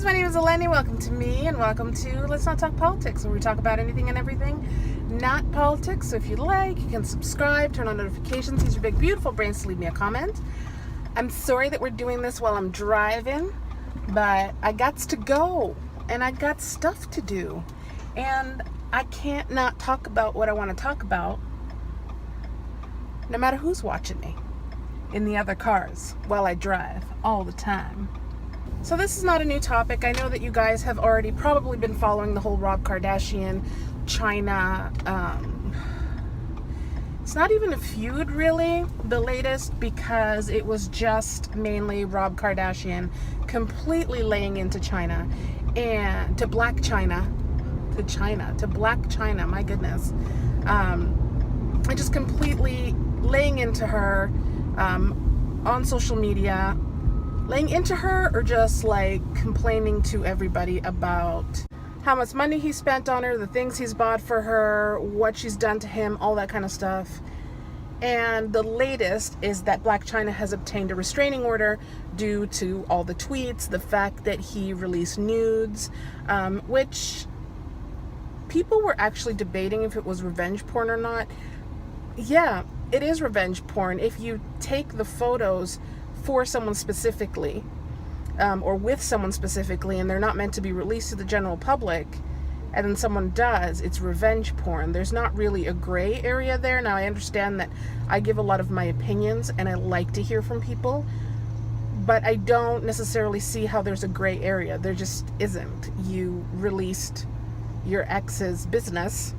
my name is Eleni. Welcome to me and welcome to Let's Not Talk Politics, where we talk about anything and everything not politics. So if you'd like, you can subscribe, turn on notifications, use your big beautiful brains to leave me a comment. I'm sorry that we're doing this while I'm driving, but I got to go and I got stuff to do, and I can't not talk about what I want to talk about no matter who's watching me in the other cars while I drive all the time. So this is not a new topic. I know that you guys have already probably been following the whole Kardashian, Chyna. It's not even a feud really, the latest, because it was just mainly Rob Kardashian completely laying into Chyna and to Blac Chyna, to Blac Chyna, my goodness. And just completely laying into her on social media, laying into her, or just like complaining to everybody about how much money he spent on her, the things he's bought for her, what she's done to him, all that kind of stuff. And the latest is that Blac Chyna has obtained a restraining order due to all the tweets, the fact that he released nudes, which people were actually debating if it was revenge porn or not. Yeah, it is revenge porn if you take the photos for someone specifically, or with someone specifically, and they're not meant to be released to the general public, and then someone does. It's revenge porn. There's not really a gray area there. Now, I understand that I give a lot of my opinions and I like to hear from people, but I don't necessarily see how there's a gray area. There just isn't. You released your ex's business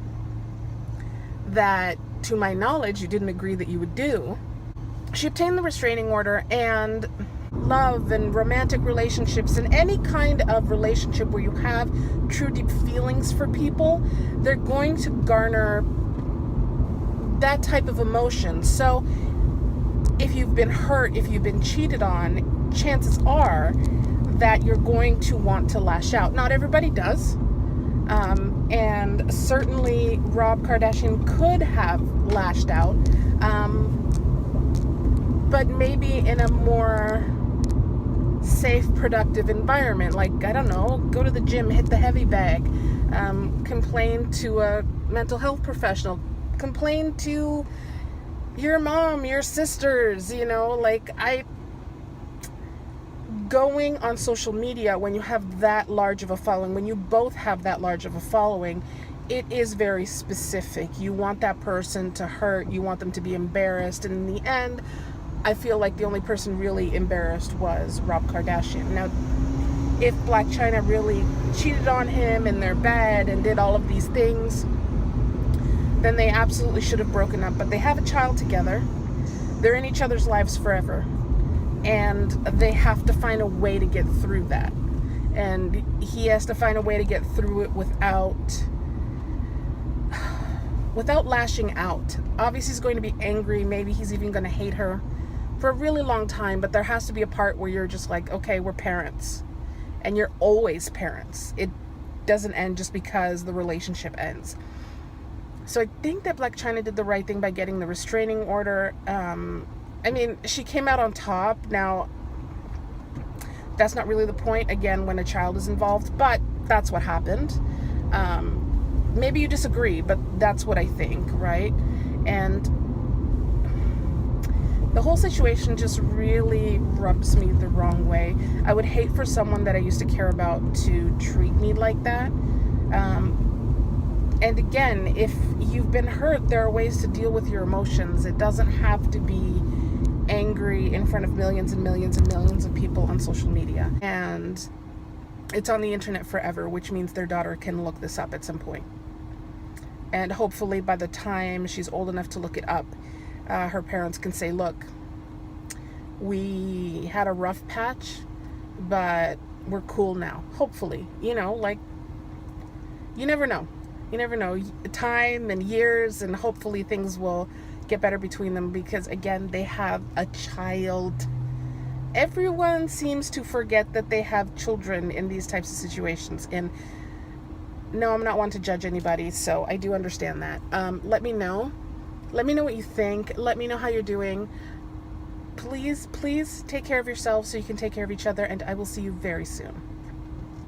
that, to my knowledge, you didn't agree that you would do. She obtained the restraining order, and love and romantic relationships and any kind of relationship where you have true deep feelings for people, they're going to garner that type of emotion. So if you've been hurt, if you've been cheated on, chances are that you're going to want to lash out. Not everybody does. And certainly Rob Kardashian could have lashed out, but maybe in a more safe, productive environment. Like, I don't know, go to the gym, hit the heavy bag, complain to a mental health professional, complain to your mom, your sisters, going on social media when you have that large of a following, when you both have that large of a following, it is very specific. You want that person to hurt, you want them to be embarrassed, and in the end, I feel like the only person really embarrassed was Rob Kardashian. Now, if Blac Chyna really cheated on him in their bed and did all of these things, then they absolutely should have broken up. But they have a child together. They're in each other's lives forever. And they have to find a way to get through that. And he has to find a way to get through it without lashing out. Obviously, he's going to be angry. Maybe he's even going to hate her for a really long time, but there has to be a part where you're just like, okay, we're parents, and you're always parents. It doesn't end just because the relationship ends. So I think that Blac Chyna did the right thing by getting the restraining order. I mean, she came out on top. Now, that's not really the point, again, when a child is involved, but that's what happened. Maybe you disagree, but that's what I think, right? And the whole situation just really rubs me the wrong way. I would hate for someone that I used to care about to treat me like that. And again, if you've been hurt, there are ways to deal with your emotions. It doesn't have to be angry in front of millions and millions and millions of people on social media. And it's on the internet forever, which means their daughter can look this up at some point. And hopefully by the time she's old enough to look it up, her parents can say, look, we had a rough patch, but we're cool now. Hopefully, you never know. You never know. Time and years, and hopefully things will get better between them, because again, they have a child. Everyone seems to forget that they have children in these types of situations. And no, I'm not one to judge anybody, so I do understand that. Let me know what you think. Let me know how you're doing. Please take care of yourself so you can take care of each other, and I will see you very soon.